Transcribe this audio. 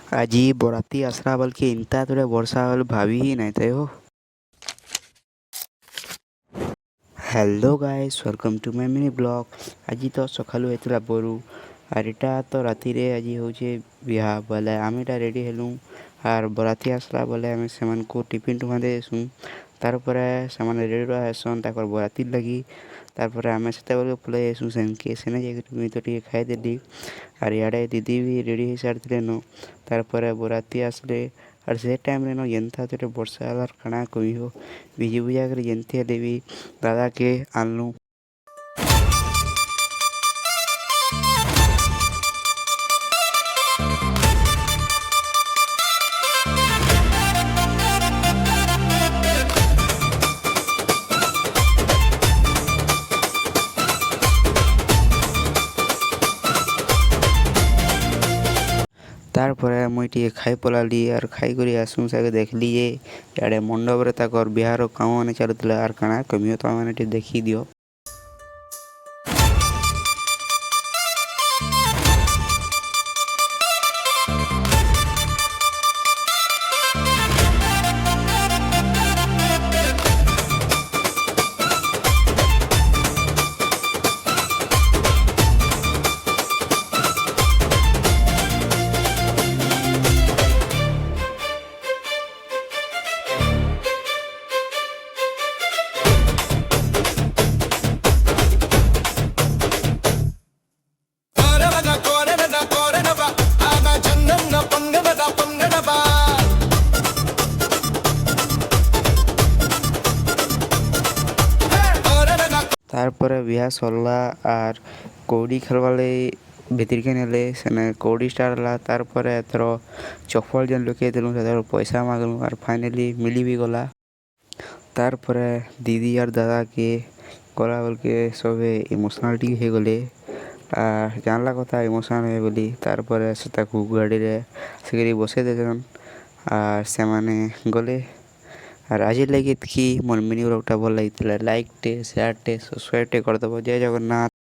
ଆଜି ବରାତି ଆସ୍ରା ବେଲ୍କେ ଏନ୍ତା ଥରେ ବର୍ଷା ବୋଲି ଭାବି ହିଁ ନାଇଁ ଥାଏ ହୋ। Hello guys, welcome to my mini blog. ଆଜି ତ ସକାଳୁ ହେଇଥିଲା ବୋରୁ ଆର୍ ଇଟା ତ ରାତିରେ ଆଜି ହଉଛେ ବିହା ବୋଲେ ଆମେ ଇଟା ରେଡ଼ି ହେଲୁଁ। ଆର୍ ବରାତି ଆସ୍ଲା ବୋଲେ ଆମେ ସେମାନଙ୍କୁ ଟିଫିନ୍ ଟୁଫାନ୍ ଦେସୁଁ। ତାର୍ପରେ ସେମାନେ ରେଡ଼ି ରୁଆ ହେସନ୍ ତାକର୍ ବରାତିର୍ ଲାଗି। ତାର୍ପରେ ଆମେ ସେତେବେଳକେ ପଲେଇ ଆଏସୁଁ ସେନ୍କେ, ସେନେ ଯାଇକରି ମୁଇଁ ତ ଟିକେ ଖାଇଦେଲି। ଆର୍ ଇଆଡ଼େ ଦିଦି ବି ରେଡ଼ି ହେଇସାରିଥିଲେନ। ତାର୍ପରେ ବରାତି ଆସ୍ଲେ ଆର୍ ସେ ଟାଇମ୍ରେ ନ ଯେନ୍ତା ଥରେ ବର୍ଷା ହେଲାର୍ କାଣା କହି ହୋ। ଭିଜି ଭୁଜା କରି ଯେନ୍ତି ହେଲେ ବି ଦାଦାକେ ଆନ୍ଲୁ। ତାର୍ପରେ ମୁଇଁ ଟିକେ ଖାଇ ପଲାଲି ଆର୍ ଖାଇକରି ଆସୁଁ ସାକେ ଦେଖ୍ଲି ଯେ ଇଆଡ଼େ ମଣ୍ଡପ୍ରେ ତାକର୍ ବିହାର କାମମାନେ ଚାଲୁଥିଲା। ଆର୍ କାଣା କମିବ ତମେମାନେ ଟିକେ ଦେଖିଦିଅ। ତାର୍ପରେ ବିହା ସର୍ଲା ଆର୍ କଉଡ଼ି ଖେଲ୍ବାର୍ ଲାଗି ଭିତ୍ରକେ ନେଲେ, ସେନେ କଉଡ଼ି ଷ୍ଟାର୍ଟ୍ ହେଲା। ତାର୍ପରେ ଏଥର ଚପଲ୍ ଯେନ୍ ଲୁକେଇଥିଲୁଁ ସେଥର ପଏସା ମାଗ୍ଲୁ ଆର୍ ଫାଇନାଲି ମିଲି ବି ଗଲା। ତାର୍ପରେ ଦିଦି ଆର୍ ଦାଦାକେ ଗଲା ବେଲ୍କେ ସଭେ ଇମୋସ୍ନାଲ୍ ଟିକେ ହେଇଗଲେ। ଆର୍ ଜାନ୍ଲା କଥା ଇମୋସ୍ନାଲ୍ ହେବେ ବୋଲି। ତାର୍ପରେ ସେ ତାକୁ ଗାଡ଼ିରେ ଆସିକରି ବସେଇ ଦେଲେନ୍ ଆର୍ ସେମାନେ ଗଲେ। ଆର୍ ଆଜିର୍ ଲାଗି ଏତ୍କି। ମୋର୍ ମିନି ବ୍ଲଗ୍ଟା ଭଲ୍ ଲାଗିଥିଲା ଲାଇକ୍ଟେ, ସେୟାର୍ଟେ, ସବ୍ସ୍କ୍ରାଇବ୍ଟେ କରିଦେବ। ଜୟ ଜଗନ୍ନାଥ୍।